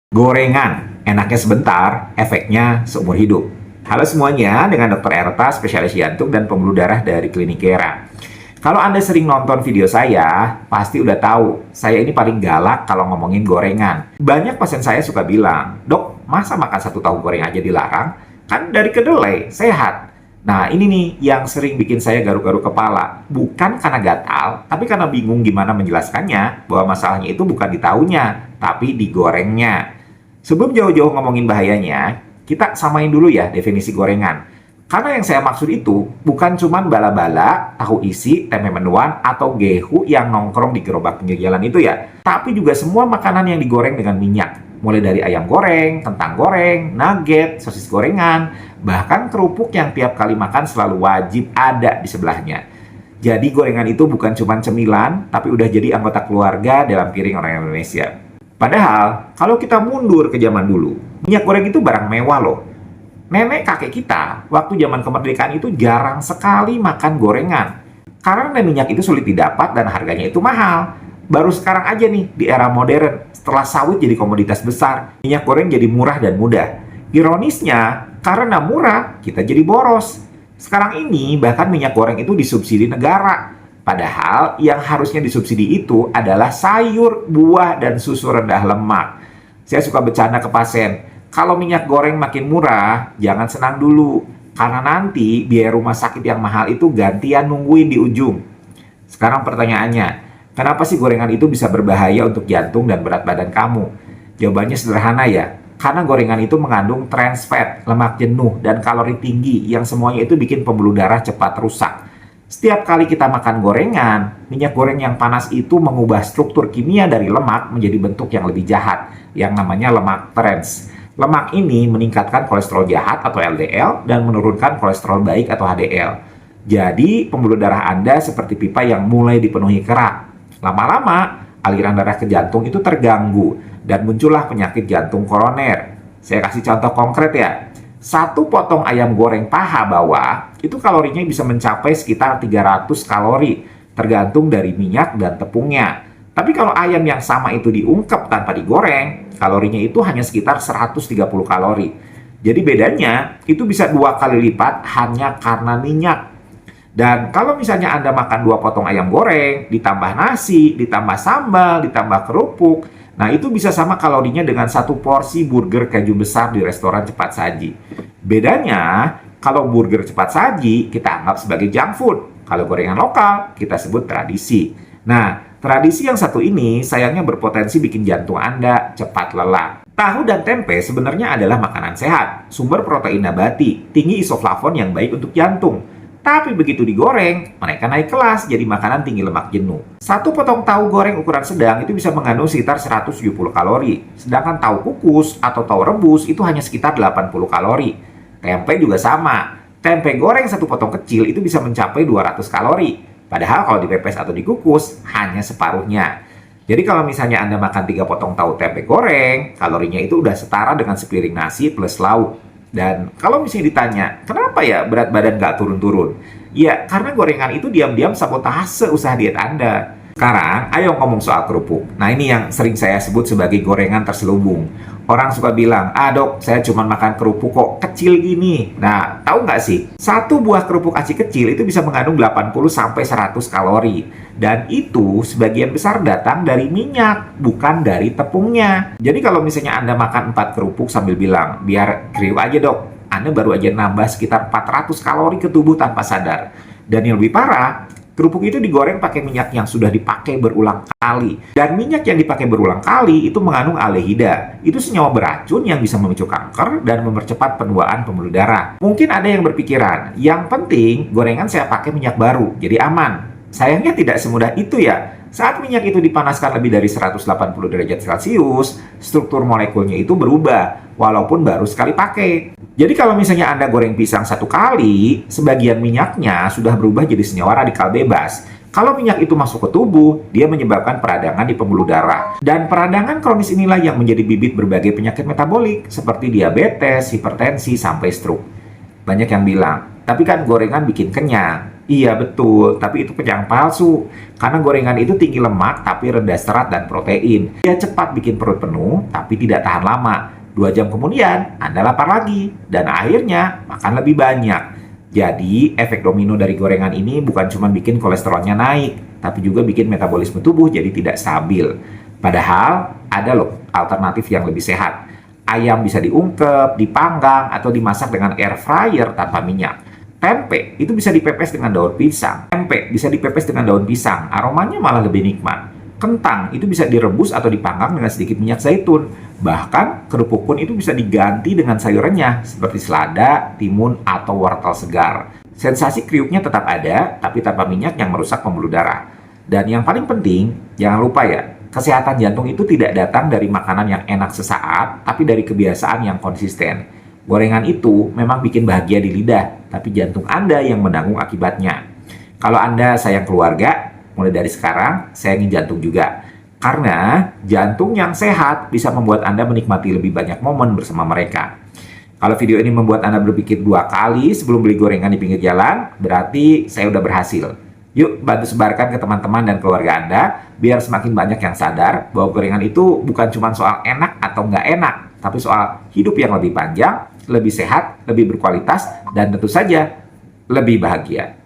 Gorengan, enaknya sebentar, efeknya seumur hidup. Halo semuanya, dengan Dr. Erta, spesialis jantung dan pembuluh darah dari Klinik Kera. Kalau Anda sering nonton video saya, pasti udah tahu, saya ini paling galak kalau ngomongin gorengan. Banyak pasien saya suka bilang, "Dok, masa makan satu tahu goreng aja dilarang? Kan dari kedelai, sehat." Nah, ini nih yang sering bikin saya garuk-garuk kepala. Bukan karena gatal, tapi karena bingung gimana menjelaskannya bahwa masalahnya itu bukan di tahunya, tapi di gorengnya. Sebelum jauh-jauh ngomongin bahayanya, kita samain dulu ya definisi gorengan. Karena yang saya maksud itu bukan cuman bala-bala, tahu isi, tempe mendoan, atau gehu yang nongkrong di gerobak pinggir jalan itu ya. Tapi juga semua makanan yang digoreng dengan minyak. Mulai dari ayam goreng, kentang goreng, nugget, sosis gorengan, bahkan kerupuk yang tiap kali makan selalu wajib ada di sebelahnya. Jadi gorengan itu bukan cuma cemilan, tapi udah jadi anggota keluarga dalam piring orang Indonesia. Padahal, kalau kita mundur ke zaman dulu, minyak goreng itu barang mewah loh. Nenek kakek kita, waktu zaman kemerdekaan itu jarang sekali makan gorengan. Karena minyak itu sulit didapat dan harganya itu mahal. Baru sekarang aja nih, di era modern, setelah sawit jadi komoditas besar, minyak goreng jadi murah dan mudah. Ironisnya, karena murah, kita jadi boros. Sekarang ini, bahkan minyak goreng itu disubsidi negara. Padahal yang harusnya disubsidi itu adalah sayur, buah, dan susu rendah lemak. Saya suka bercanda ke pasien, kalau minyak goreng makin murah, jangan senang dulu. Karena nanti biaya rumah sakit yang mahal itu gantian nungguin di ujung. Sekarang pertanyaannya, kenapa sih gorengan itu bisa berbahaya untuk jantung dan berat badan kamu? Jawabannya sederhana ya. Karena gorengan itu mengandung trans fat, lemak jenuh, dan kalori tinggi yang semuanya itu bikin pembuluh darah cepat rusak. Setiap kali kita makan gorengan, minyak goreng yang panas itu mengubah struktur kimia dari lemak menjadi bentuk yang lebih jahat, yang namanya lemak trans. Lemak ini meningkatkan kolesterol jahat atau LDL dan menurunkan kolesterol baik atau HDL. Jadi, pembuluh darah Anda seperti pipa yang mulai dipenuhi kerak. Lama-lama, aliran darah ke jantung itu terganggu dan muncullah penyakit jantung koroner. Saya kasih contoh konkret ya. Satu potong ayam goreng paha bawah, itu kalorinya bisa mencapai sekitar 300 kalori, tergantung dari minyak dan tepungnya. Tapi kalau ayam yang sama itu diungkep tanpa digoreng, kalorinya itu hanya sekitar 130 kalori. Jadi bedanya, itu bisa 2 kali lipat hanya karena minyak. Dan kalau misalnya Anda makan 2 potong ayam goreng, ditambah nasi, ditambah sambal, ditambah kerupuk, nah itu bisa sama kalorinya dengan 1 porsi burger keju besar di restoran cepat saji. Bedanya, kalau burger cepat saji kita anggap sebagai junk food. Kalau gorengan lokal, kita sebut tradisi. Nah, tradisi yang satu ini sayangnya berpotensi bikin jantung Anda cepat lelah. Tahu dan tempe sebenarnya adalah makanan sehat, sumber protein nabati, tinggi isoflavon yang baik untuk jantung. Tapi begitu digoreng, mereka naik kelas jadi makanan tinggi lemak jenuh. Satu potong tahu goreng ukuran sedang itu bisa mengandung sekitar 170 kalori. Sedangkan tahu kukus atau tahu rebus itu hanya sekitar 80 kalori. Tempe juga sama. Tempe goreng satu potong kecil itu bisa mencapai 200 kalori. Padahal kalau dipepes atau dikukus, hanya separuhnya. Jadi kalau misalnya Anda makan 3 potong tahu tempe goreng, kalorinya itu udah setara dengan sepiring nasi plus lauk. Dan kalau misalnya ditanya, kenapa ya berat badan nggak turun-turun? Ya, karena gorengan itu diam-diam sabotase usaha diet Anda. Sekarang, ayo ngomong soal kerupuk. Nah, ini yang sering saya sebut sebagai gorengan terselubung. Orang suka bilang, dok, saya cuma makan kerupuk kok kecil gini. Nah, tahu nggak sih? Satu buah kerupuk aci kecil itu bisa mengandung 80-100 kalori. Dan itu sebagian besar datang dari minyak, bukan dari tepungnya. Jadi kalau misalnya Anda makan 4 kerupuk sambil bilang, biar kriuk aja dok, Anda baru aja nambah sekitar 400 kalori ke tubuh tanpa sadar. Dan yang lebih parah, kerupuk itu digoreng pakai minyak yang sudah dipakai berulang kali. Dan minyak yang dipakai berulang kali itu mengandung aldehyda. Itu senyawa beracun yang bisa memicu kanker dan mempercepat penuaan pembuluh darah. Mungkin ada yang berpikiran, yang penting gorengan saya pakai minyak baru, jadi aman. Sayangnya tidak semudah itu ya. Saat minyak itu dipanaskan lebih dari 180 derajat Celcius, struktur molekulnya itu berubah, walaupun baru sekali pakai. Jadi kalau misalnya Anda goreng pisang 1 kali, sebagian minyaknya sudah berubah jadi senyawa radikal bebas. Kalau minyak itu masuk ke tubuh, dia menyebabkan peradangan di pembuluh darah. Dan peradangan kronis inilah yang menjadi bibit berbagai penyakit metabolik, seperti diabetes, hipertensi, sampai stroke. Banyak yang bilang, tapi kan gorengan bikin kenyang. Iya betul, tapi itu penyakit palsu. Karena gorengan itu tinggi lemak tapi rendah serat dan protein. Dia cepat bikin perut penuh tapi tidak tahan lama. 2 jam kemudian Anda lapar lagi dan akhirnya makan lebih banyak. Jadi efek domino dari gorengan ini bukan cuma bikin kolesterolnya naik, tapi juga bikin metabolisme tubuh jadi tidak stabil. Padahal ada loh alternatif yang lebih sehat. Ayam bisa diungkep, dipanggang, atau dimasak dengan air fryer tanpa minyak. Tempe itu bisa dipepes dengan daun pisang. Tempe bisa dipepes dengan daun pisang, aromanya malah lebih nikmat. Kentang itu bisa direbus atau dipanggang dengan sedikit minyak zaitun. Bahkan kerupuk pun itu bisa diganti dengan sayur renyah seperti selada, timun, atau wortel segar. Sensasi kriuknya tetap ada, tapi tanpa minyak yang merusak pembuluh darah. Dan yang paling penting, jangan lupa ya, kesehatan jantung itu tidak datang dari makanan yang enak sesaat, tapi dari kebiasaan yang konsisten. Gorengan itu memang bikin bahagia di lidah, tapi jantung Anda yang menanggung akibatnya. Kalau Anda sayang keluarga, mulai dari sekarang sayangi jantung juga. Karena jantung yang sehat bisa membuat Anda menikmati lebih banyak momen bersama mereka. Kalau video ini membuat Anda berpikir 2 kali sebelum beli gorengan di pinggir jalan, berarti saya udah berhasil. Yuk bantu sebarkan ke teman-teman dan keluarga Anda, biar semakin banyak yang sadar bahwa gorengan itu bukan cuma soal enak atau nggak enak, tapi soal hidup yang lebih panjang, lebih sehat, lebih berkualitas, dan tentu saja lebih bahagia.